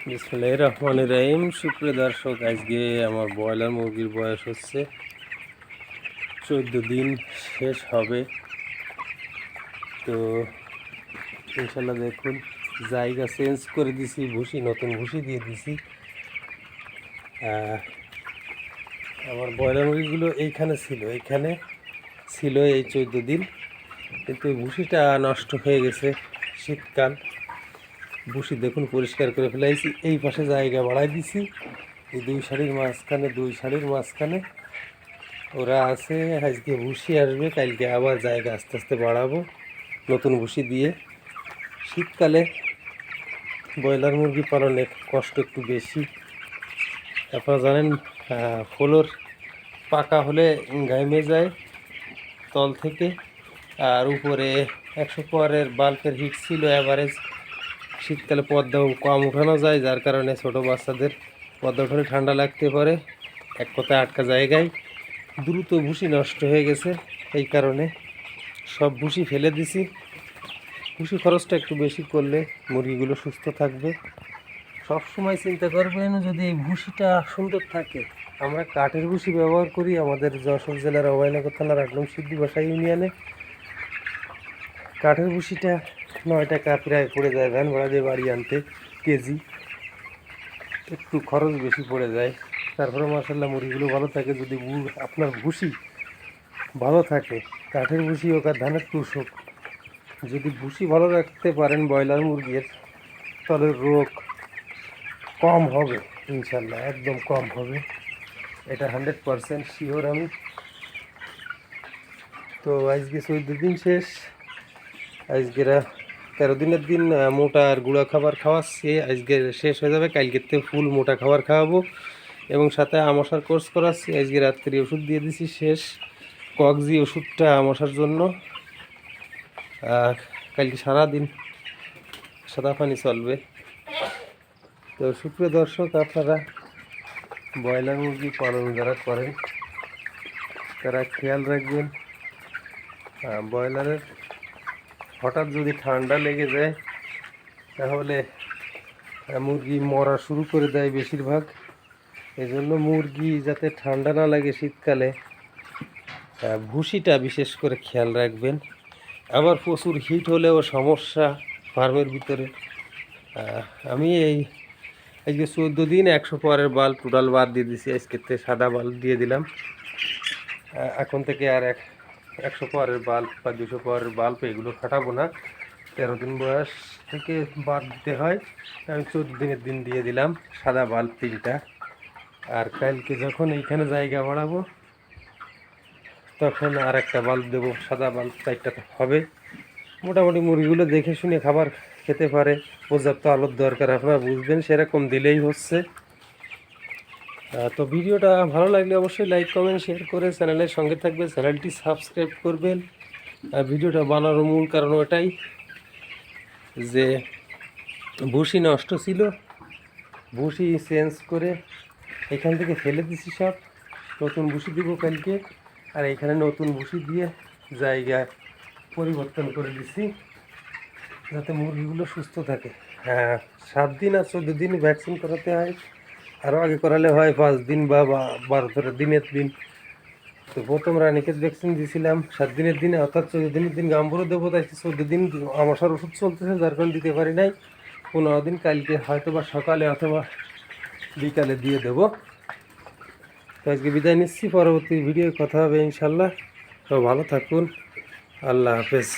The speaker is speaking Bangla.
বিসমিল্লাহির রহমানির রহিম। সুপ্রিয় দর্শক, আজকে আমার ব্রয়লার মুরগির বয়স হচ্ছে 14 দিন, শেষ হবে। তো ইনশাল্লাহ দেখুন, জায়গা চেঞ্জ করে দিছি, নতুন ভুসি দিয়ে দিছি। আমার ব্রয়লার মুরগিগুলো এইখানে ছিল এই 14 দিন, কিন্তু এই ভুসিটা নষ্ট হয়ে গেছে। শীতকাল, ভুসি দেখুন পরিষ্কার করে ফেলাইছি। এই পাশে জায়গা বাড়াই দিছি, এই দুই সারির মাঝখানে ওরা আছে। আজকে ভুসি আসবে, কালকে আবার জায়গা আস্তে আস্তে বাড়াবো নতুন ভুসি দিয়ে। শীতকালে ব্রয়লার মুরগি পালনের কষ্ট একটু বেশি। আপনারা জানেন, ফ্লোর পাকা হলে ঘামে যায় তল থেকে, আর উপরে 100 পাওয়ারের বাল্বের হিট ছিল অ্যাভারেজ। শীতকালে পর্দাও কম উঠানো যায়, যার কারণে ছোটো বাচ্চাদের পর্দা উঠালে ঠান্ডা লাগতে পারে। এক কথায় আটকা জায়গায় দ্রুত ভুসি নষ্ট হয়ে গেছে। এই কারণে সব ভুসি ফেলে দিছি। ভুসি খরচটা একটু বেশি করলে মুরগিগুলো সুস্থ থাকবে। সব সময় চিন্তা করবেন, যদি এই ভুসিটা সুন্দর থাকে। আমরা কাঠের ভুসি ব্যবহার করি আমাদের যশোর জেলার অভয়নগর থানার 8 নং সিদ্ধিবাসা ইউনিয়নে। কাঠের ভুসিটা 9 টাকা প্রায় পড়ে যায় ভ্যান ভাড়া দিয়ে বাড়ি আনতে কেজি। একটু খরচ বেশি পড়ে যায়, তারপরে মাশাআল্লাহ মুরগিগুলো ভালো থাকে। যদি আপনার ভুসি ভালো থাকে, কাঠের ভুসি হোক আর ধানের তুষ হোক, যদি ভুসি ভালো রাখতে পারেন ব্রয়লার মুরগির, তাহলে রোগ কম হবে ইনশাল্লাহ, একদম কম হবে। এটা 100% শিওর আমি। তো আজকে 14 দিন শেষ, আজকের 13 দিনের দিন মোটা আর গুঁড়া খাবার খাওয়াচ্ছি। আজকে শেষ হয়ে যাবে, কালকের ফুল মোটা খাবার খাওয়াবো এবং সাথে আমাশার কোর্স করাচ্ছি। আজকে রাত্রি ওষুধ দিয়ে দিছি শেষ, কগজি ওষুধটা আমাশার জন্য। আর কালকে সারাদিন সাদা পানি চলবে। তো সুপ্রিয় দর্শক, আপনারা ব্রয়লার মুরগি পালন যারা করেন তারা খেয়াল রাখবেন, ব্রয়লারের হঠাৎ যদি ঠান্ডা লেগে যায় তাহলে মুরগি মরা শুরু করে দেয় বেশিরভাগ। এজন্য মুরগি যাতে ঠান্ডা না লাগে শীতকালে, ভুসিটা বিশেষ করে খেয়াল রাখবেন। আবার প্রচুর হিট হলেও সমস্যা ফার্মের ভিতরে। আমি আজকে 14 দিন 100 পাওয়ারের বাল্ব টোটাল বাদ দিয়ে দিছি। আজকে সাদা বাল্ব দিয়ে দিলাম। এখন থেকে আর 100 পাওয়ারের বাল্ব বা 200 পাওয়ারের বাল্ব এগুলো খাটাবো না। 13 দিন বয়স থেকে বাদ দিতে হয়। আমি 14 দিনের দিন দিয়ে দিলাম সাদা বাল্ব 3টা। আর কালকে যখন এইখানে জায়গা বাড়াবো তখন আর একটা বাল্ব দেবো, সাদা বাল্ব 4টা হবে। মোটামুটি মুরগিগুলো দেখে শুনে খাবার খেতে পারে, পর্যাপ্ত আলোর দরকার আপনারা বুঝবেন, সেরকম দিলেই হচ্ছে। তো ভিডিওটা ভালো লাগলে অবশ্যই লাইক কমেন্ট শেয়ার করে চ্যানেলের সঙ্গে থাকবে, চ্যানেলটি সাবস্ক্রাইব করবেন। ভিডিওটা বানানোর মূল কারণ ওটাই যে ভুসি নষ্ট ছিল, ভুসি চেঞ্জ করে এখান থেকে ফেলে দিছি, সব নতুন ভুসি দিব কালকে। আর এখানে নতুন ভুসি দিয়ে জায়গা পরিবর্তন করে দিছি যাতে মুরগিগুলো সুস্থ থাকে। 7 দিন আর 14 দিন ভ্যাকসিন করাতে হয়, আরও আগে করালে হয় 5 দিন বা 12 দিনের দিন। তো প্রথম রানীক্ষেত ভ্যাকসিন দিয়েছিলাম 7 দিনের দিনে, অর্থাৎ 14 দিনের দিন গাম্বুরও দেবো। তাই 14 দিন আমাশার ওষুধ চলতেছে, যার কারণে দিতে পারি নাই। 15 দিন কালকে হয়তো বা সকালে অথবা বিকালে দিয়ে দেবো। তো আজকে বিদায় নিচ্ছি, পরবর্তী ভিডিও কথা হবে ইনশাল্লাহ। তো ভালো থাকুন, আল্লাহ হাফেজ।